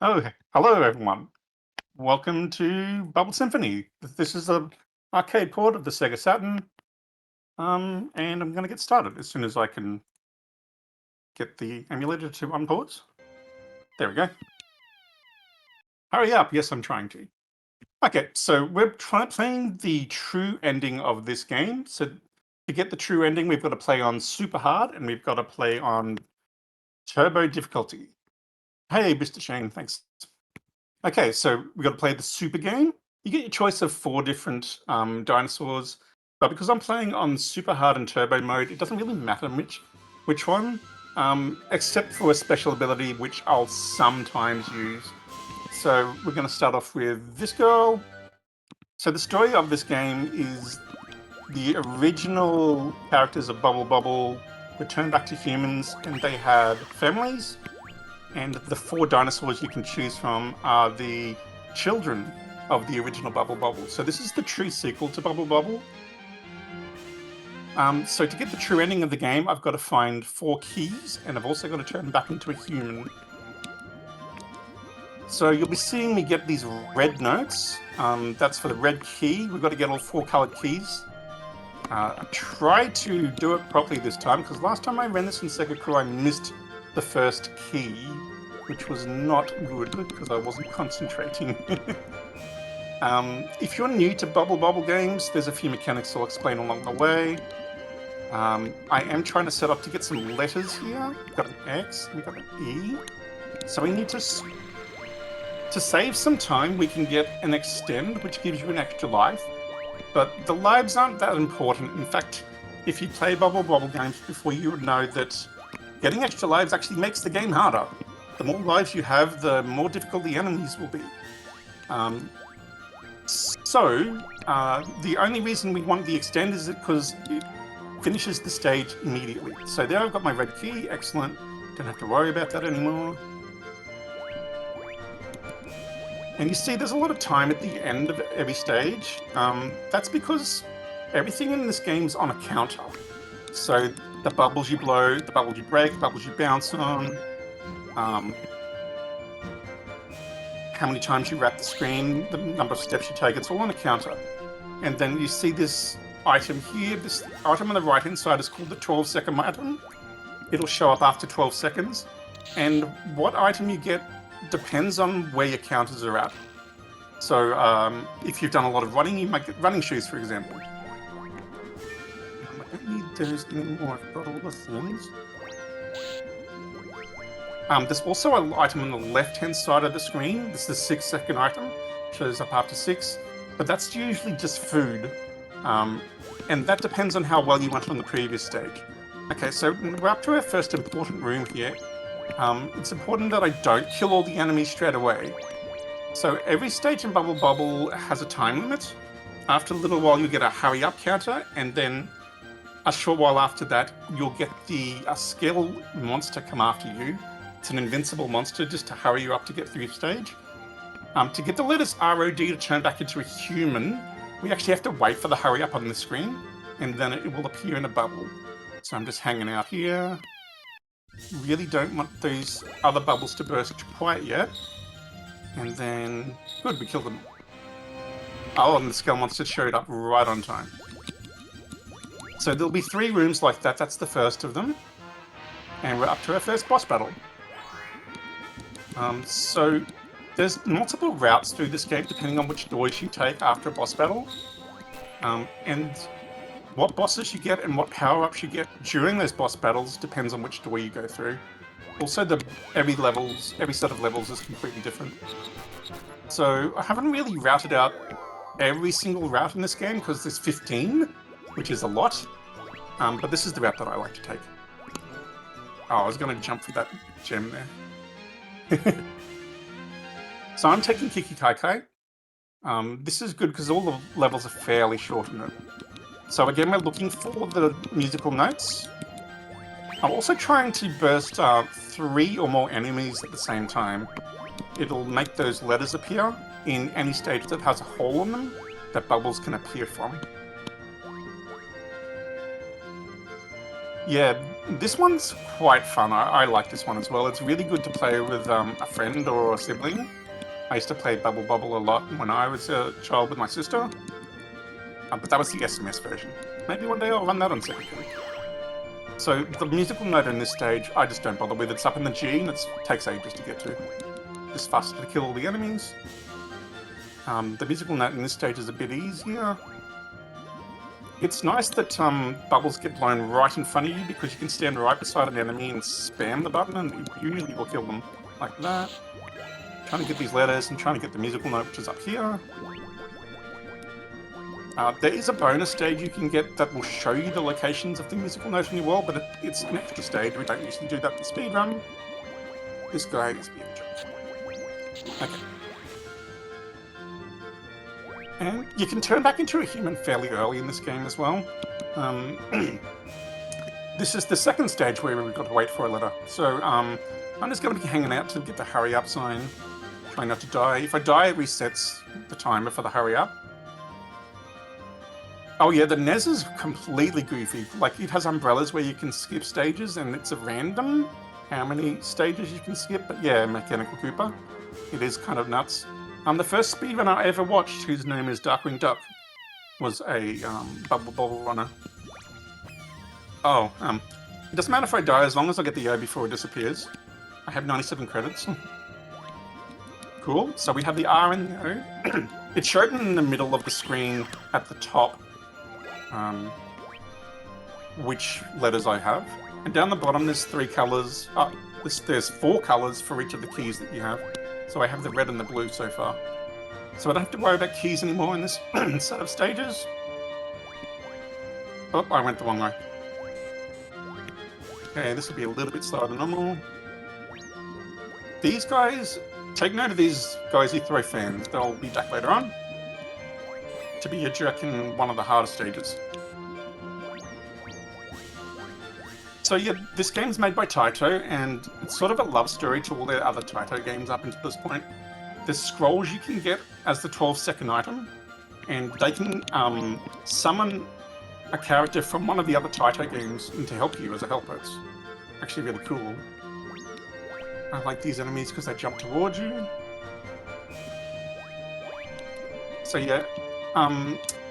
Oh, hello everyone. Welcome to Bubble Symphony. This is an arcade port of the SEGA Saturn, and I'm going to get started as soon as I can get the emulator to unpause. There we go. Hurry up. Yes, I'm trying to. Okay, so we're playing the true ending of this game. So to get the true ending, we've got to play on super hard, and we've got to play on turbo difficulty. Hey, Mr. Shane, thanks. Okay, so we've got to play the super game. You get your choice of 4 different dinosaurs, but because I'm playing on super hard and turbo mode, it doesn't really matter which one, except for a special ability which I'll sometimes use. So we're going to start off with this girl. So the story of this game is the original characters of Bubble Bobble returned back to humans, and they had families. And the 4 dinosaurs you can choose from are the children of the original Bubble Bobble. So this is the true sequel to Bubble Bobble. So to get the true ending of the game, I've got to find 4 keys, and I've also got to turn back into a human. So you'll be seeing me get these red notes. That's for the red key. We've got to get all 4 colored keys. I tried to do it properly this time, because last time I ran this in SegaCrew, I missed the first key, which was not good because I wasn't concentrating. If you're new to Bubble Bobble games, there's a few mechanics I'll explain along the way. I am trying to set up to get some letters here. We've got an X, we've got an E. So we need to save some time, we can get an extend, which gives you an extra life. But the lives aren't that important. In fact, if you play Bubble Bobble games before, you would know that getting extra lives actually makes the game harder. The more lives you have, the more difficult the enemies will be. The only reason we want the extend is because it finishes the stage immediately. So there I've got my red key, excellent. Don't have to worry about that anymore. And you see there's a lot of time at the end of every stage. That's because everything in this game's on a counter. So the bubbles you blow, the bubbles you break, the bubbles you bounce on, how many times you wrap the screen, the number of steps you take, it's all on a counter. And then you see this item here. This item on the right-hand side is called the 12-second item. It'll show up after 12 seconds. And what item you get depends on where your counters are at. So if you've done a lot of running, you might get running shoes, for example. I don't need those anymore. I've got all the things. There's also an item on the left-hand side of the screen. This is the 6-second item. Shows up after 6. But that's usually just food. And that depends on how well you went on the previous stage. Okay, so we're up to our first important room here. It's important that I don't kill all the enemies straight away. So every stage in Bubble Bobble has a time limit. After a little while, you get a hurry up counter, and then a short while after that, you'll get a skill monster come after you. It's an invincible monster just to hurry you up to get through the stage. To get the letters ROD to turn back into a human, we actually have to wait for the hurry up on the screen, and then it will appear in a bubble. So I'm just hanging out here. Really don't want those other bubbles to burst quite yet. And then, good, we killed them. Oh, and the skull monster showed up right on time. So there'll be 3 rooms like that. That's the first of them. And we're up to our first boss battle. So there's multiple routes through this game depending on which doors you take after a boss battle. And what bosses you get and what power-ups you get during those boss battles depends on which door you go through. Also, every set of levels is completely different. So I haven't really routed out every single route in this game because there's 15, which is a lot. But this is the route that I like to take. Oh, I was going to jump for that gem there. So I'm taking Kiki Kai Kai. This is good because all the levels are fairly short in it. So again, we're looking for the musical notes. I'm also trying to burst 3 or more enemies at the same time. It'll make those letters appear in any stage that has a hole in them that bubbles can appear from. Yeah, this one's quite fun. I like this one as well. It's really good to play with a friend or a sibling. I used to play Bubble a lot when I was a child with my sister, but that was the SMS version. Maybe one day I'll run that on SegaCrew. So the musical note in this stage, I just don't bother with. It's up in the G and it takes ages to get to. Just faster to kill all the enemies. The musical note in this stage is a bit easier. It's nice that bubbles get blown right in front of you because you can stand right beside an enemy and spam the button and it usually will kill them like that. Trying to get these letters and trying to get the musical note, which is up here. There is a bonus stage you can get that will show you the locations of the musical note in your world, but it's an extra stage. We don't usually do that in speedrun. This guy is being a jerk. Okay. And you can turn back into a human fairly early in this game as well. This is the second stage where we've got to wait for a letter. So I'm just going to be hanging out to get the hurry up sign. Trying not to die. If I die, it resets the timer for the hurry up. Oh yeah, the NES is completely goofy. Like, it has umbrellas where you can skip stages, and it's a random how many stages you can skip. But yeah, Mechanical Koopa. It is kind of nuts. The first speedrun I ever watched, whose name is Darkwing Duck, was a Bubble runner. Oh, it doesn't matter if I die as long as I get the O before it disappears. I have 97 credits. Cool. So we have the R and the O. It's shown in the middle of the screen at the top. Which letters I have. And down the bottom there's 3 colours. There's 4 colours for each of the keys that you have. So I have the red and the blue so far. So I don't have to worry about keys anymore in this set of stages. Oh, I went the wrong way. Okay, this will be a little bit slower than normal. These guys, take note of these guys who throw fans. They'll be back later on to be a jerk in one of the harder stages. So yeah, this game's made by Taito, and it's sort of a love story to all their other Taito games up until this point. There's scrolls you can get as the 12-second item, and they can summon a character from one of the other Taito games in to help you as a helper. It's actually really cool. I like these enemies because they jump towards you. So yeah,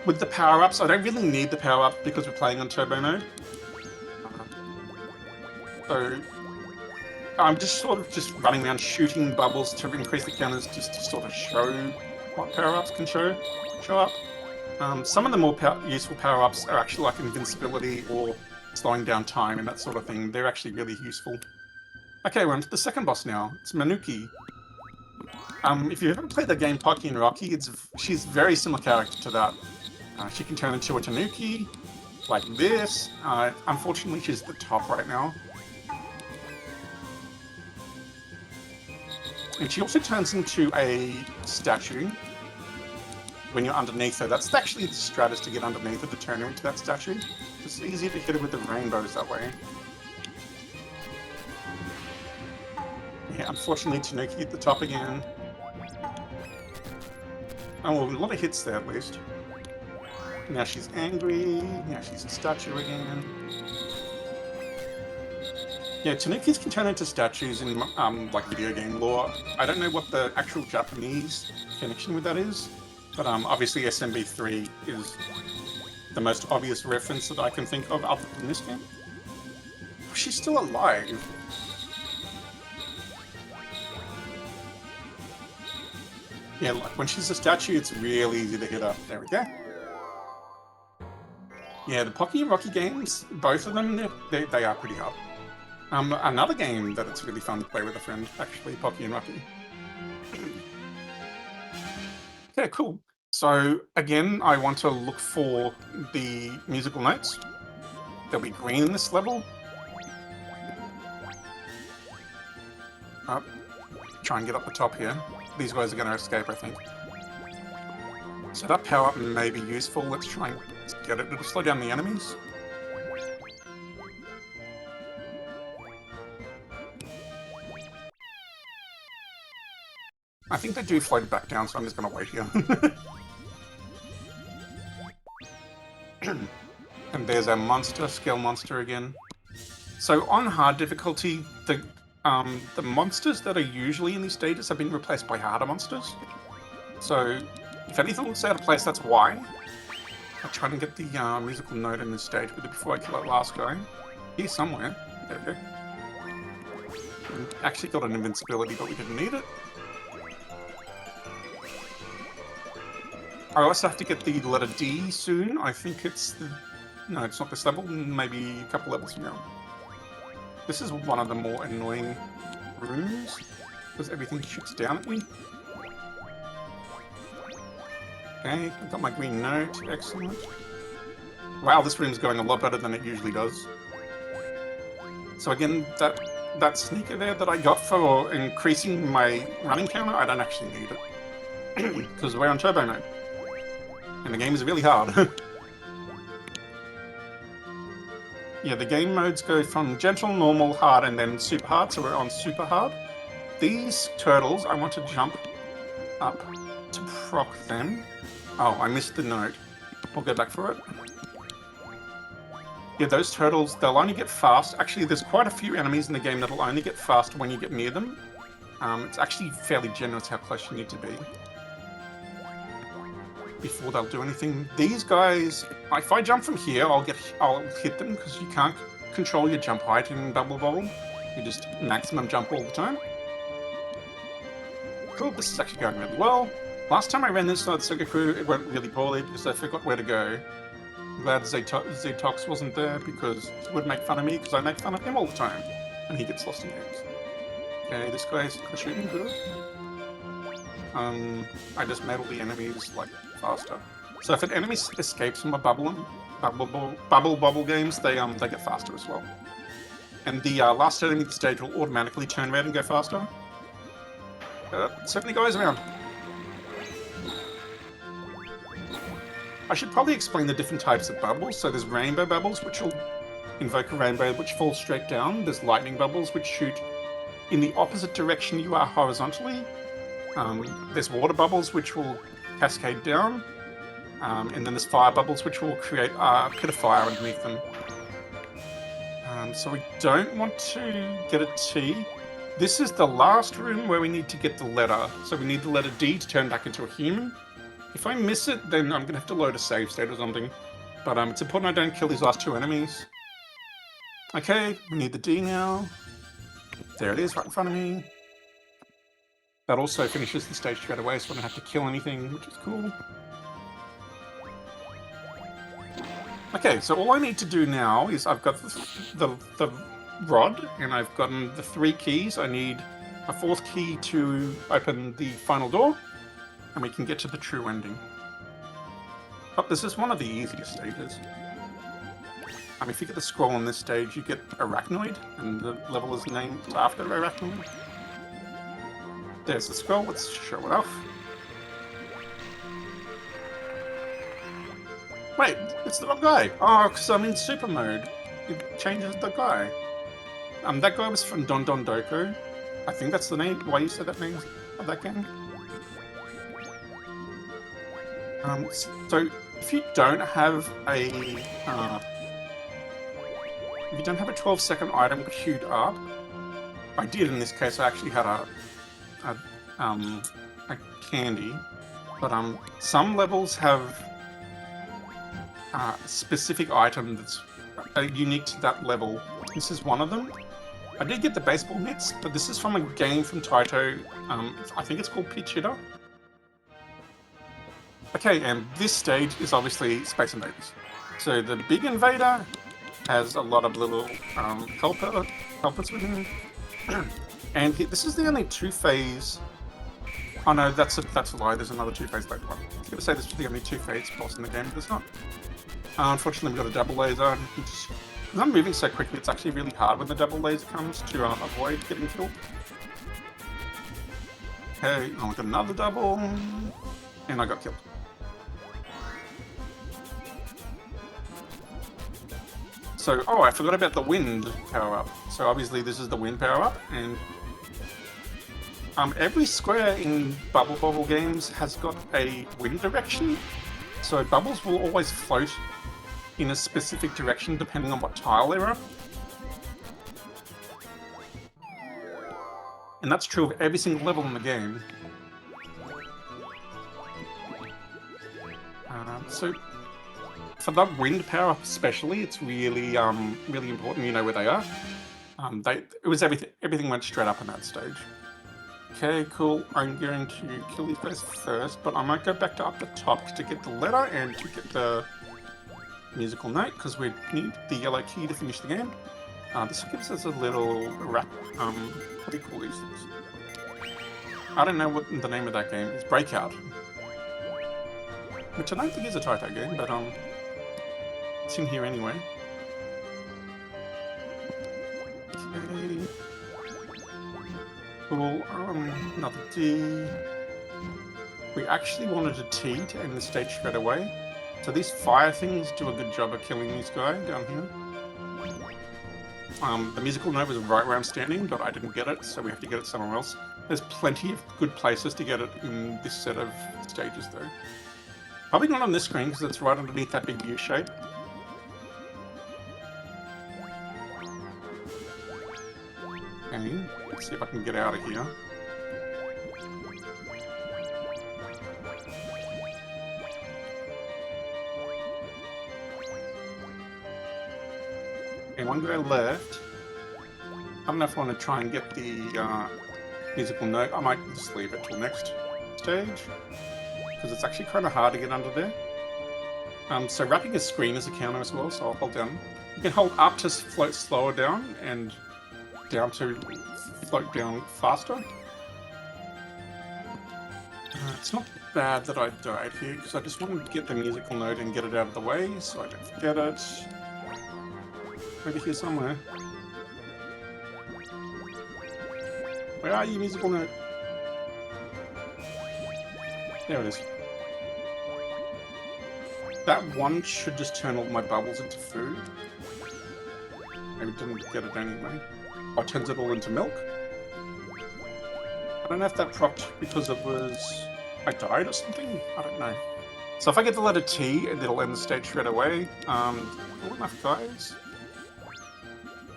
with the power-ups, I don't really need the power-ups because we're playing on turbo mode. So I'm just sort of running around shooting bubbles to increase the counters, just to sort of show what power-ups can show up. Some of the more useful power-ups are actually like invincibility or slowing down time and that sort of thing. They're actually really useful. Okay, we're on to the second boss now. It's Manuki. If you haven't played the game Pocky and Rocky, she's a very similar character to that. She can turn into a tanuki, like this. Unfortunately, she's at the top right now. And she also turns into a statue when you're underneath her. That's actually the strategy to get underneath her to turn her into that statue. It's easier to hit her with the rainbows that way. Yeah, unfortunately, Tanuki at the top again. Oh, well, a lot of hits there at least. Now she's angry. Now she's a statue again. Yeah, Tanukis can turn into statues in like video game lore. I don't know what the actual Japanese connection with that is, but obviously SMB3 is the most obvious reference that I can think of other than this game. She's still alive. Yeah, like when she's a statue, it's really easy to hit her. There we go. Yeah, the Pocky and Rocky games, both of them, they are pretty hard. Another game that it's really fun to play with a friend, actually, Pocky and Rocky. Okay, cool. So again, I want to look for the musical notes. They'll be green in this level. Try and get up the top here. These guys are going to escape, I think. So that power-up may be useful. Let's try and get it. It'll slow down the enemies. I think they do float back down, so I'm just going to wait here. And there's our monster, Scale Monster again. So on hard difficulty, the monsters that are usually in these stages have been replaced by harder monsters. So if anything looks out of place, that's why. I'm trying to get the musical note in this stage before I kill that last guy. Here somewhere. There we go. Actually got an invincibility, but we didn't need it. I also have to get the letter D soon. I think it's the... No, it's not this level. Maybe a couple levels from now. This is one of the more annoying rooms, because everything shoots down at me. Okay, I've got my green note. Excellent. Wow, this room's going a lot better than it usually does. So again, that sneaker there that I got for increasing my running counter, I don't actually need it. Because we're on turbo mode. And the game is really hard. Yeah, the game modes go from gentle, normal, hard, and then super hard, so we're on super hard. These turtles, I want to jump up to proc them. Oh, I missed the note. I'll go back for it. Yeah, those turtles, they'll only get fast. Actually, there's quite a few enemies in the game that'll only get fast when you get near them. It's actually fairly generous how close you need to be before they'll do anything. These guys, if I jump from here, I'll hit them because you can't control your jump height in Bubble Bobble. You just maximum jump all the time. Cool, this is actually going really well. Last time I ran this on SegaCrew, it went really poorly because I forgot where to go. I'm glad Zetox wasn't there because he would make fun of me because I make fun of him all the time and he gets lost in games. Okay, this guy's shooting good. I just made all the enemies like faster. So if an enemy escapes from a bubble games, they get faster as well. And the last enemy of the stage will automatically turn red and go faster. So many guys around. I should probably explain the different types of bubbles. So there's rainbow bubbles, which will invoke a rainbow, which falls straight down. There's lightning bubbles, which shoot in the opposite direction you are horizontally. There's water bubbles, which will cascade down. And then there's fire bubbles, which will create a pit of fire underneath them. So we don't want to get a T. This is the last room where we need to get the letter. So we need the letter D to turn back into a human. If I miss it, then I'm going to have to load a save state or something. But it's important I don't kill these last two enemies. Okay, we need the D now. There it is, right in front of me. That also finishes the stage straight away, so I don't have to kill anything, which is cool. Okay, so all I need to do now is I've got the rod, and I've gotten the 3 keys. I need a 4th key to open the final door, and we can get to the true ending. Oh, this is one of the easiest stages. If you get the scroll on this stage, you get Arachnoid, and the level is named after Arachnoid. There's the scroll, let's show it off. Wait, it's the wrong guy. Oh, because I'm in super mode. It changes the guy. That guy was from Don Don Doko. I think that's the name, why you said that name of that game. So if you don't have a 12-second item queued up, I did in this case. I actually had a candy, but some levels have a specific item that's unique to that level. This is one of them. I did get the baseball mitts, but this is from a game from Taito. I think it's called Pitch Hitter. Okay, and this stage is obviously Space Invaders. So the big invader has a lot of little culprits with him. And this is the only 2-phase... Oh no, that's a lie, there's another 2-phase later one. I was going to say this was the only 2-phase boss in the game, but it's not. Unfortunately, we've got a double laser. Because I'm moving so quickly, it's actually really hard when the double laser comes to avoid getting killed. Okay, I got another double, and I got killed. So, oh, I forgot about the wind power-up. So obviously this is the wind power-up, and every square in Bubble Bobble games has got a wind direction. So bubbles will always float in a specific direction depending on what tile they're on. And that's true of every single level in the game. So for the wind power especially, it's really really important you know where they are. It was everything went straight up in that stage. Okay, cool. I'm going to kill these guys first, but I might go back to up the top to get the letter and to get the musical note, because we need the yellow key to finish the game. This gives us a little what do you call these things? I don't know what the name of that game is. Breakout. Which I don't think is a Taito game, but it's in here anyway. Okay. Cool, another D. We actually wanted a T to end the stage straight away. So these fire things do a good job of killing this guy down here. The musical note was right where I'm standing, but I didn't get it, so we have to get it somewhere else. There's plenty of good places to get it in this set of stages, though. Probably not on this screen, because it's right underneath that big U shape. Okay, let's see if I can get out of here. Okay, one guy left. I don't know if I want to try and get the musical note. I might just leave it till next stage, because it's actually kind of hard to get under there. So wrapping a screen is a counter as well, so I'll hold down. You can hold up to float slower down, and down to float down faster. It's not bad that I died here, because I just wanted to get the musical note and get it out of the way, so I don't forget it. Over here somewhere. Where are you, musical note? There it is. That one should just turn all my bubbles into food. Maybe didn't get it anyway. Oh, it turns it all into milk? I don't know if that propped because it was... I died or something? I don't know. So if I get the letter T, it'll end the stage straight away. Cool enough, guys.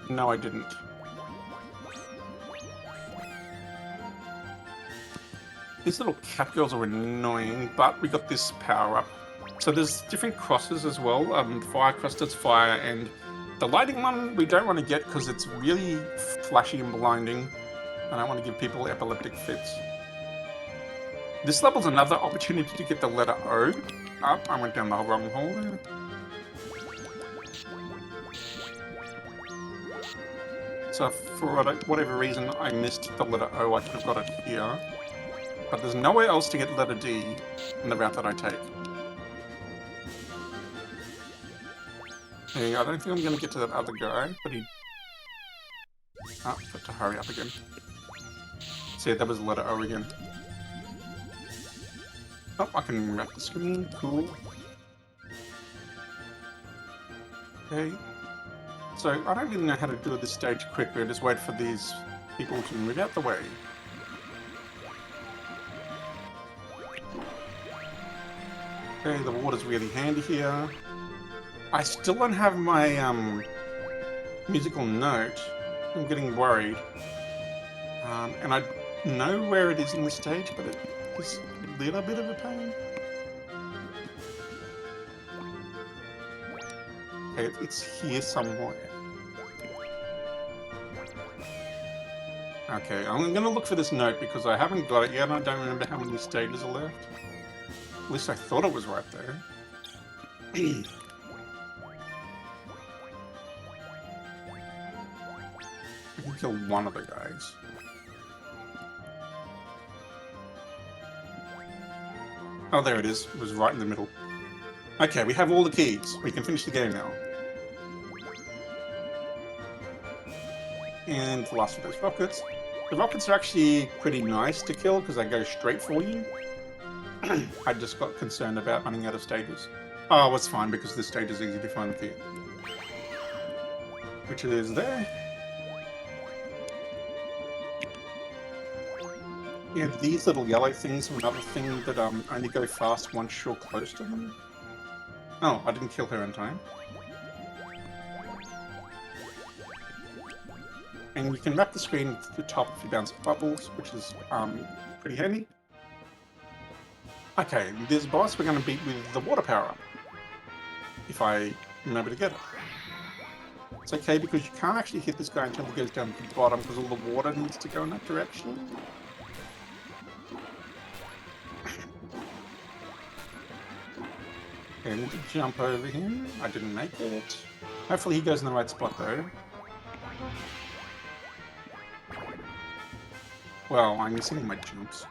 No, I didn't. These little cat girls are annoying, but we got this power-up. So there's different crosses as well. Fire cross does fire, and the lighting one we don't want to get because it's really flashy and blinding. I don't want to give people epileptic fits. This level's another opportunity to get the letter O up. I went down the wrong hole there. So for whatever reason I missed the letter O, I could have got it here. But there's nowhere else to get letter D in the route that I take. Hey, I don't think I'm going to get to that other guy, but he... Oh, got to hurry up again. See, that was letter O again. Oh, I can wrap the screen. Cool. Okay. So, I don't really know how to do this stage quickly. I just wait for these people to move out the way. Okay, the water's really handy here. I still don't have my musical note. I'm getting worried. And I know where it is in the stage, but it is a little bit of a pain. Okay, it's here somewhere. Okay, I'm gonna look for this note because I haven't got it yet and I don't remember how many stages are left. At least I thought it was right there. I can kill one of the guys. Oh, there it is. It was right in the middle. Okay, we have all the keys. We can finish the game now. And the last of those rockets. The rockets are actually pretty nice to kill because they go straight for you. I just got concerned about running out of stages. Oh, it's fine because this stage is easy to find the key. Which it is there. Yeah, these little yellow things are another thing that only go fast once you're close to them. Oh, I didn't kill her in time. And you can wrap the screen to the top if you bounce bubbles, which is pretty handy. Okay, this boss we're going to beat with the water power-up, if I remember to get it. It's okay because you can't actually hit this guy until he goes down to the bottom because all the water needs to go in that direction. And jump over him. I didn't make it. Hopefully he goes in the right spot though. Well, I'm missing my jumps.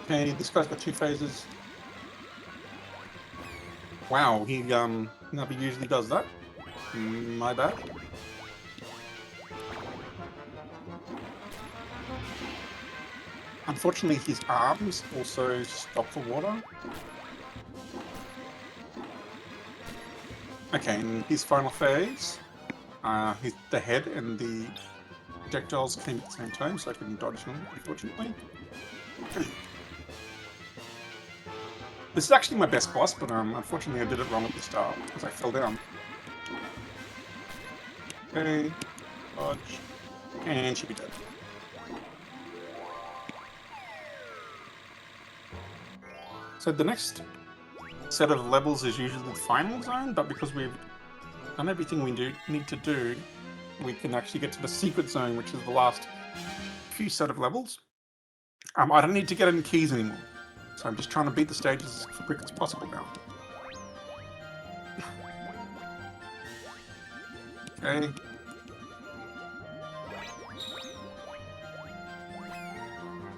Okay, this guy's got 2 phases. Wow, he never usually does that. My bad. Unfortunately, his arms also stop for water. Okay, in his final phase, the head and the projectiles came at the same time, so I couldn't dodge them, unfortunately. This is actually my best boss, but unfortunately I did it wrong at the start, because I fell down. Okay, dodge, and she'll be dead. So the next set of levels is usually the final zone, but because we've done everything we need to do, we can actually get to the secret zone, which is the last few set of levels. I don't need to get any keys anymore, so I'm just trying to beat the stages as quick as possible now. Okay.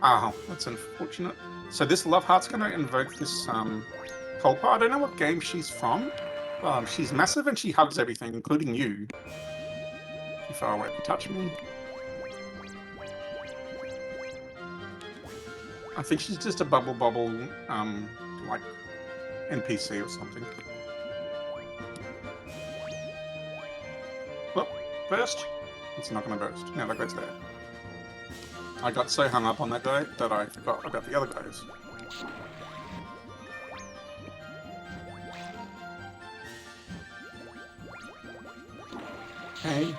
Oh, that's unfortunate. So this Love Heart's going to invoke this Colpa. I don't know what game she's from. She's massive and she hugs everything, including you. Too far away to touch me. I think she's just a bubble, like NPC or something. Well, burst. It's not going to burst. Now that goes there. I got so hung up on that guy that I forgot about the other guys. Hey.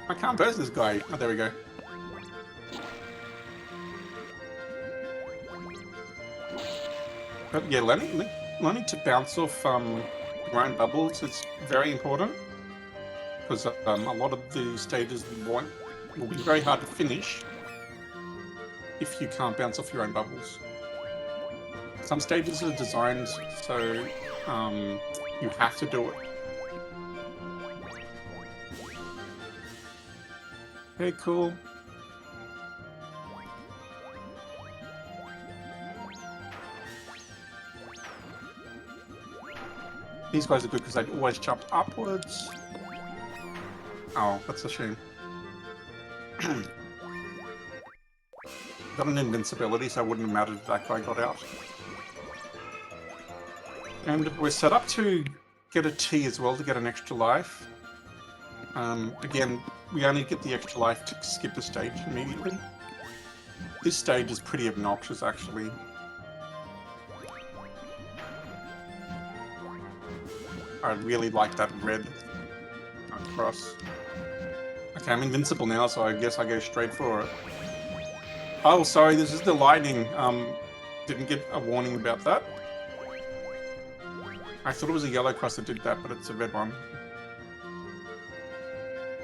I can't burst this guy. Oh, there we go. But yeah, learning to bounce off your own bubbles is very important. Because a lot of the stages will be very hard to finish if you can't bounce off your own bubbles. Some stages are designed so you have to do it. Okay, cool. These guys are good because they always jump upwards. Oh, that's a shame. Got an invincibility, so it wouldn't have mattered if that guy got out. And we're set up to get a T as well to get an extra life. Again, we only get the extra life to skip the stage immediately. This stage is pretty obnoxious, actually. I really like that red cross. Okay, I'm invincible now, so I guess I go straight for it. Oh, sorry, this is the lightning. Didn't get a warning about that. I thought it was a yellow cross that did that, but it's a red one.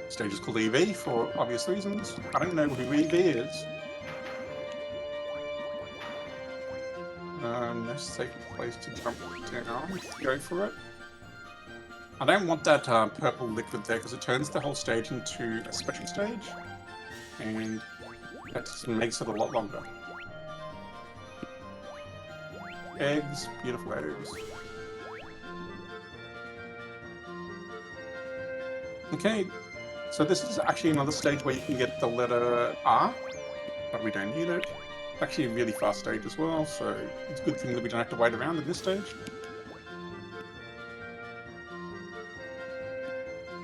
Stage is called EV for obvious reasons. I don't know who EV is. No safe place to jump down. Go for it. I don't want that purple liquid there because it turns the whole stage into a special stage, and that just makes it a lot longer. Eggs, beautiful eggs. Okay, so this is actually another stage where you can get the letter R, but we don't need it. It's actually a really fast stage as well, so it's a good thing that we don't have to wait around in this stage.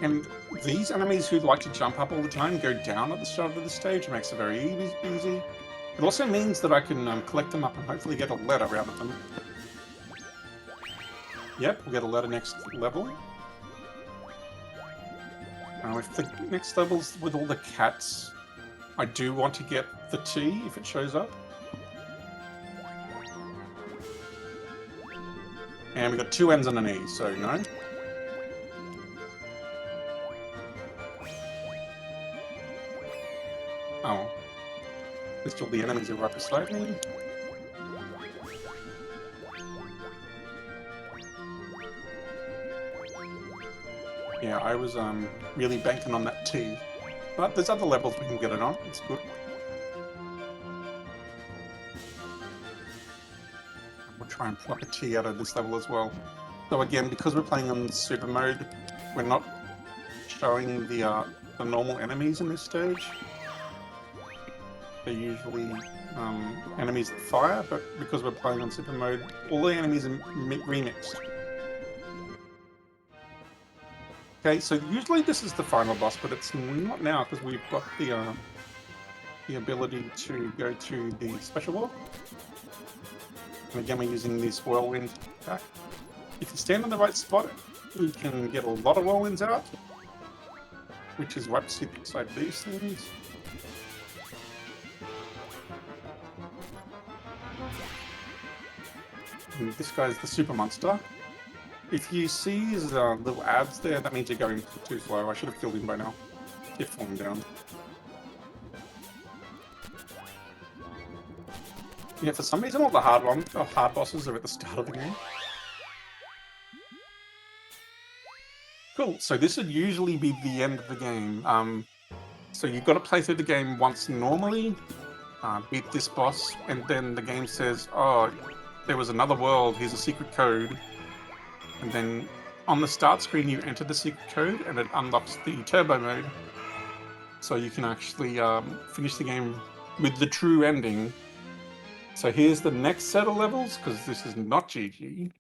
And these enemies who like to jump up all the time go down at the start of the stage. It makes it very easy. It also means that I can collect them up and hopefully get a letter out of them. Yep, we'll get a ladder next level. If the next level's with all the cats, I do want to get the T if it shows up. And we got 2 N's and an E, so no. Oh. Still the enemies are right beside me. Yeah, I was really banking on that T. But there's other levels we can get it on, it's good. We'll try and pluck a T out of this level as well. So again, because we're playing on super mode, we're not showing the normal enemies in this stage. They're usually enemies that fire, but because we're playing on super mode, all the enemies are remixed. Okay, so usually this is the final boss, but it's not now because we've got the ability to go to the special wall. And again, we're using this whirlwind attack. If you stand in the right spot, you can get a lot of whirlwinds out, which is right beside these things. And this guy's the super monster. If you see his little abs there, that means you're going too slow. I should have killed him by now. He'd fallen down. Yeah, for some reason all the hard bosses are at the start of the game. Cool, so this would usually be the end of the game. So you've got to play through the game once normally, beat this boss, and then the game says, oh, there was another world, here's a secret code. And then on the start screen you enter the secret code and it unlocks the turbo mode. So you can actually finish the game with the true ending. So here's the next set of levels, because this is not GG.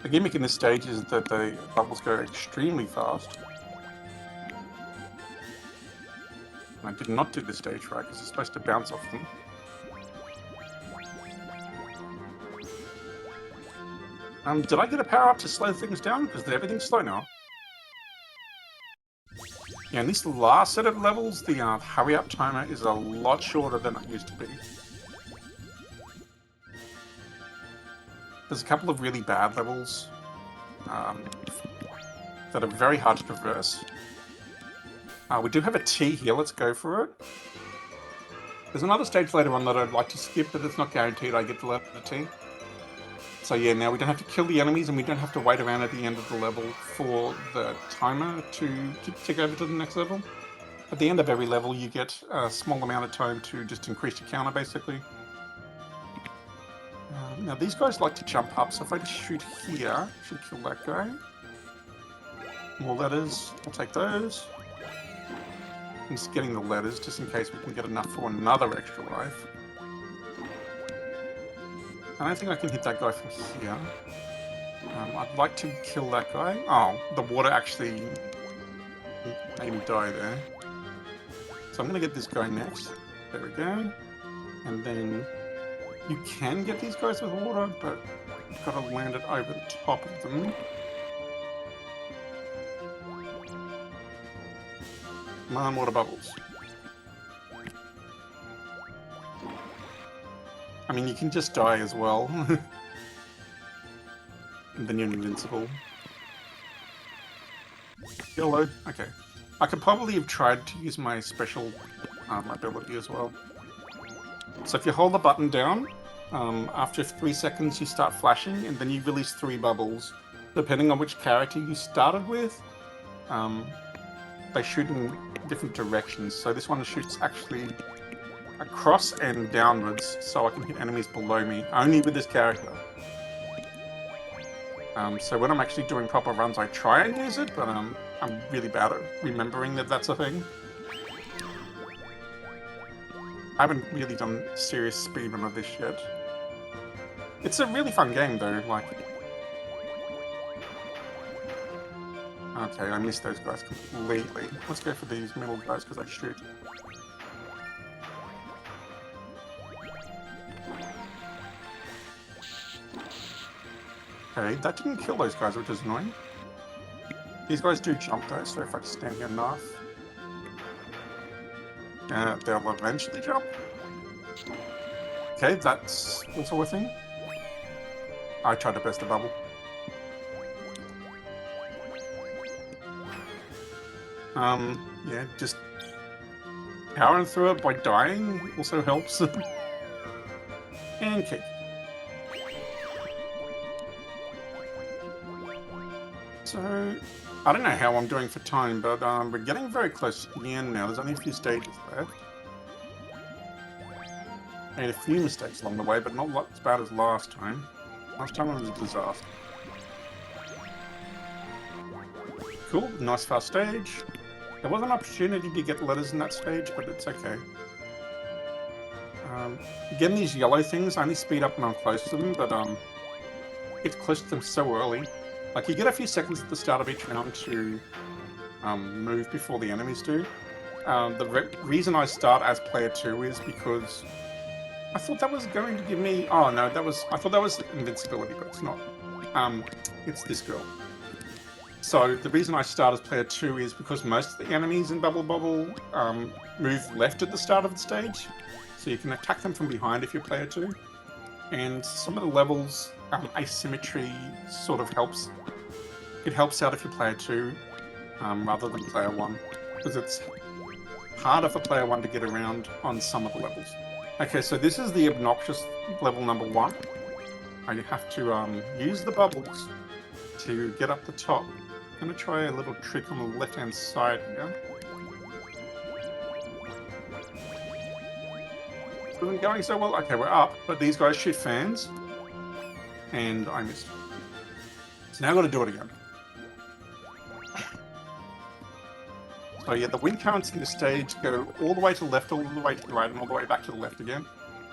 The gimmick in this stage is that the bubbles go extremely fast. I did not do this stage right, because it's supposed to bounce off them. Did I get a power-up to slow things down? Because everything's slow now. Yeah, in this last set of levels, the hurry-up timer is a lot shorter than it used to be. There's a couple of really bad levels that are very hard to traverse. We do have a T here, let's go for it. There's another stage later on that I'd like to skip, but it's not guaranteed I get the level T. So yeah, now we don't have to kill the enemies and we don't have to wait around at the end of the level for the timer to tick over to the next level. At the end of every level you get a small amount of time to just increase your counter basically. Now these guys like to jump up, so if I just shoot here, I should kill that guy. More letters, I'll take those. I'm just getting the letters just in case we can get enough for another extra life. I don't think I can hit that guy from here. I'd like to kill that guy. Oh, the water actually made me die there. So I'm going to get this guy next. There we go. And then you can get these guys with water, but you've got to land it over the top of them. Come on, water bubbles. I mean, you can just die as well. And then you're invincible. Yellow. Okay. I could probably have tried to use my special ability as well. So if you hold the button down, after 3 seconds you start flashing, and then you release 3 bubbles. Depending on which character you started with, they shoot in different directions. So this one shoots actually across and downwards, so I can hit enemies below me, only with this character. So when I'm actually doing proper runs, I try and use it, but I'm really bad at remembering that that's a thing. I haven't really done serious speedrun of this yet. It's a really fun game though, like... Okay, I missed those guys completely. Let's go for these middle guys because I shoot. Okay, that didn't kill those guys, which is annoying. These guys do jump though, so if I just stand here enough, they'll eventually jump. Okay, that's also a thing. I tried to burst the bubble. Yeah, just powering through it by dying also helps. And kick. So, I don't know how I'm doing for time, but we're getting very close to the end now. There's only a few stages left. Made a few mistakes along the way, but not as bad as last time. Last time it was a disaster. Cool, nice fast stage. There was an opportunity to get letters in that stage, but it's okay. Again, these yellow things only speed up when I'm close to them, but get close to them so early. Like, you get a few seconds at the start of each round to move before the enemies do. The reason I start as player 2 is because I thought that was going to give me... Oh, no, I thought that was invincibility, but it's not. It's this girl. So the reason I start as player 2 is because most of the enemies in Bubble Bobble move left at the start of the stage. So you can attack them from behind if you're player 2. And some of the levels, asymmetry sort of helps. It helps out if you're player 2 rather than player 1. Because it's harder for player 1 to get around on some of the levels. Okay, so this is the obnoxious level number 1. I have to use the bubbles to get up the top. I'm going to try a little trick on the left-hand side here. It isn't going so well. Okay, we're up, but these guys shoot fans. And I missed. So now I've got to do it again. So yeah, the wind currents in this stage go all the way to the left, all the way to the right, and all the way back to the left again.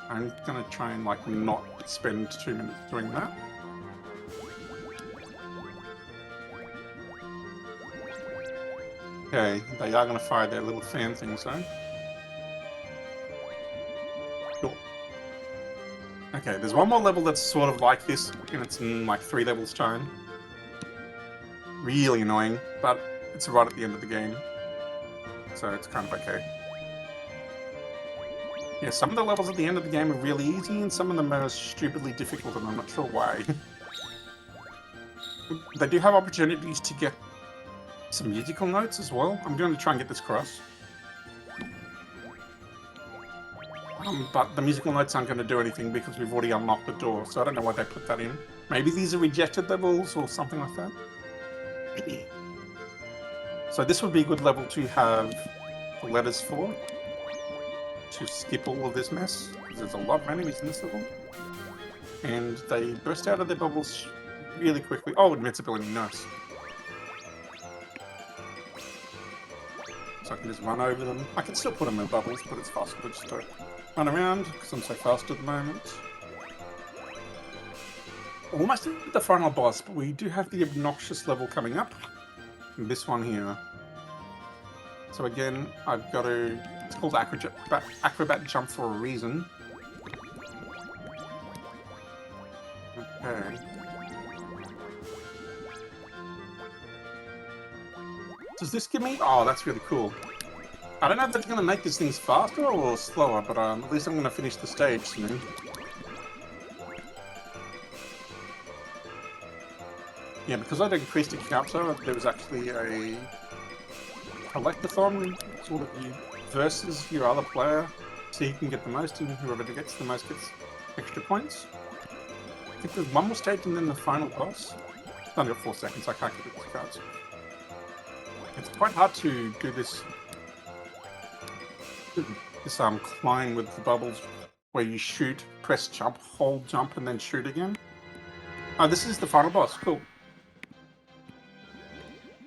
I'm going to try and like not spend 2 minutes doing that. Okay, they are going to fire their little fan things though. Cool. Okay, there's one more level that's sort of like this, and it's in like 3 levels time. Really annoying, but it's right at the end of the game. So it's kind of okay. Yeah, some of the levels at the end of the game are really easy, and some of them are stupidly difficult, and I'm not sure why. They do have opportunities to get some musical notes as well. I'm going to try and get this across. But the musical notes aren't going to do anything because we've already unlocked the door, so I don't know why they put that in. Maybe these are rejected levels or something like that. So this would be a good level to have the letters for, to skip all of this mess, because there's a lot of enemies in this level. And they burst out of their bubbles really quickly. Oh, invincibility, nice. So I can just run over them. I can still put them in bubbles, but it's faster just to run around, because I'm so fast at the moment. Almost at the final boss, but we do have the obnoxious level coming up. This one here. So again, I've got to... It's called acrobat jump for a reason. Okay. Does this give me... Oh, that's really cool. I don't know if that's going to make these things faster or slower, but at least I'm going to finish the stage soon. Yeah, because I'd increased the counter, there was actually a collectathon, sort of you versus your other player, so you can get the most, and whoever gets the most gets extra points. I think there's one more stage and then the final boss. It's only got 4 seconds, I can't get these cards. It's quite hard to do this climb with the bubbles, where you shoot, press jump, hold jump, and then shoot again. Oh, this is the final boss, cool.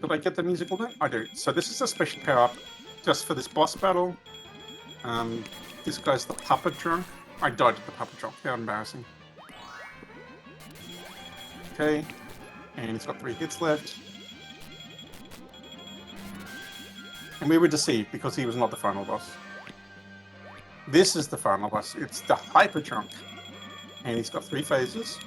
Did I get the musical note? I do. So this is a special power-up just for this boss battle. This guy's the puppet drunk. I died at the puppet drunk. How embarrassing. Okay. And he's got 3 hits left. And we were deceived because he was not the final boss. This is the final boss. It's the hyper drunk. And he's got 3 phases.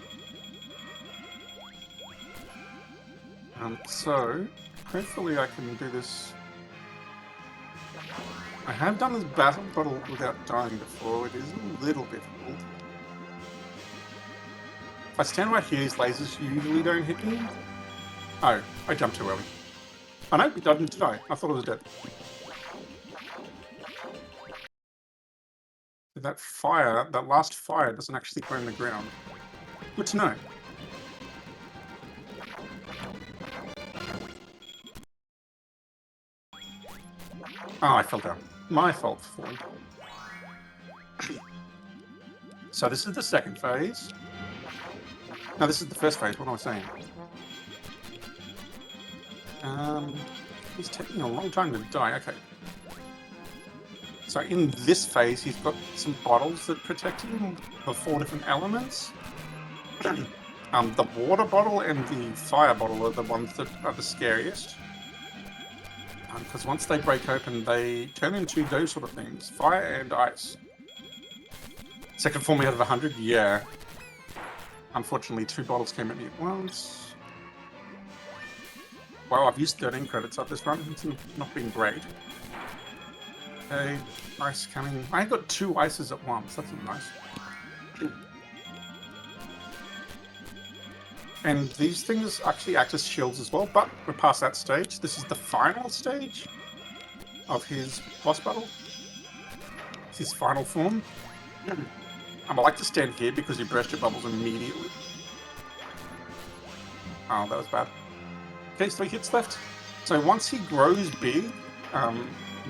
So hopefully I can do this. I have done this battle without dying before. It is a little difficult. If I stand right here, his lasers usually don't hit me. Oh, I jumped too early. Oh no, it didn't die. I thought it was dead. That fire, that last fire, doesn't actually burn the ground. Good to know. Oh, I fell down. My fault for falling. So this is the second phase. No, this is the first phase. What am I saying? He's taking a long time to die. Okay. So in this phase, he's got some bottles that protect him, the 4 different elements. The water bottle and the fire bottle are the ones that are the scariest. Because once they break open, they turn into those sort of things, fire and ice. Second form out of 100? Yeah. Unfortunately, 2 bottles came at me at once. Wow, I've used 13 credits up this run. It's not been great. Okay, ice coming. I got 2 ices at once. That's nice. And these things actually act as shields as well, but we're past that stage. This is the final stage of his boss battle. It's his final form. I like to stand here because you burst your bubbles immediately. Oh, that was bad. Okay, 3 hits left. So once he grows big,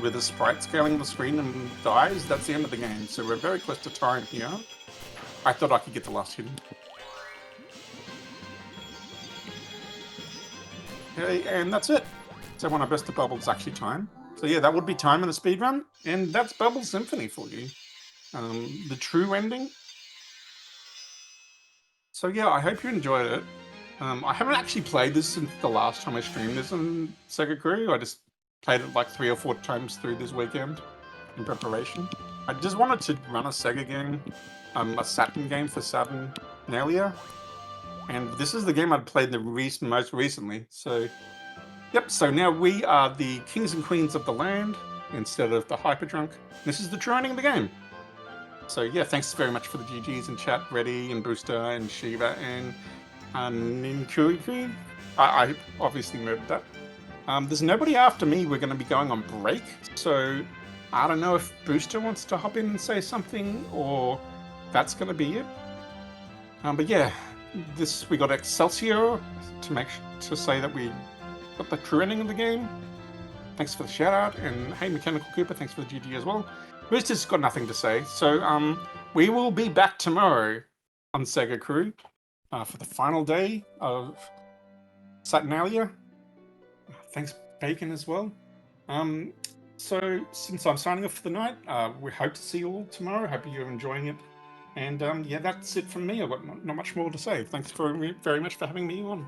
with a sprite scaling the screen and dies, that's the end of the game. So we're very close to time here. I thought I could get the last hit. Okay, and that's it. So when I burst the bubbles, actually time. So yeah, that would be time in the speedrun, and that's Bubble Symphony for you. The true ending. So yeah, I hope you enjoyed it. I haven't actually played this since the last time I streamed this on SegaCrew. I just played it like 3 or 4 times through this weekend in preparation. I just wanted to run a Sega game, a Saturn game for SATURNALIA. And this is the game I'd played most recently. So, yep, so now we are the kings and queens of the land instead of the hyperdrunk. This is the true ending of the game. So yeah, thanks very much for the GGs in chat, Reddy and Booster and Shiva and Ninkui. I obviously murdered that. There's nobody after me. We're going to be going on break. So I don't know if Booster wants to hop in and say something or that's going to be it. But yeah. We got Excelsior to say that we got the true ending of the game. Thanks for the shout out, and hey, Mechanical Cooper, thanks for the GG as well. Rooster's got nothing to say, so we will be back tomorrow on SegaCrew for the final day of Saturnalia. Thanks, Bacon, as well. So since I'm signing off for the night, we hope to see you all tomorrow. Hope you're enjoying it. And yeah, that's it from me. I've got not much more to say. Thanks very much for having me on.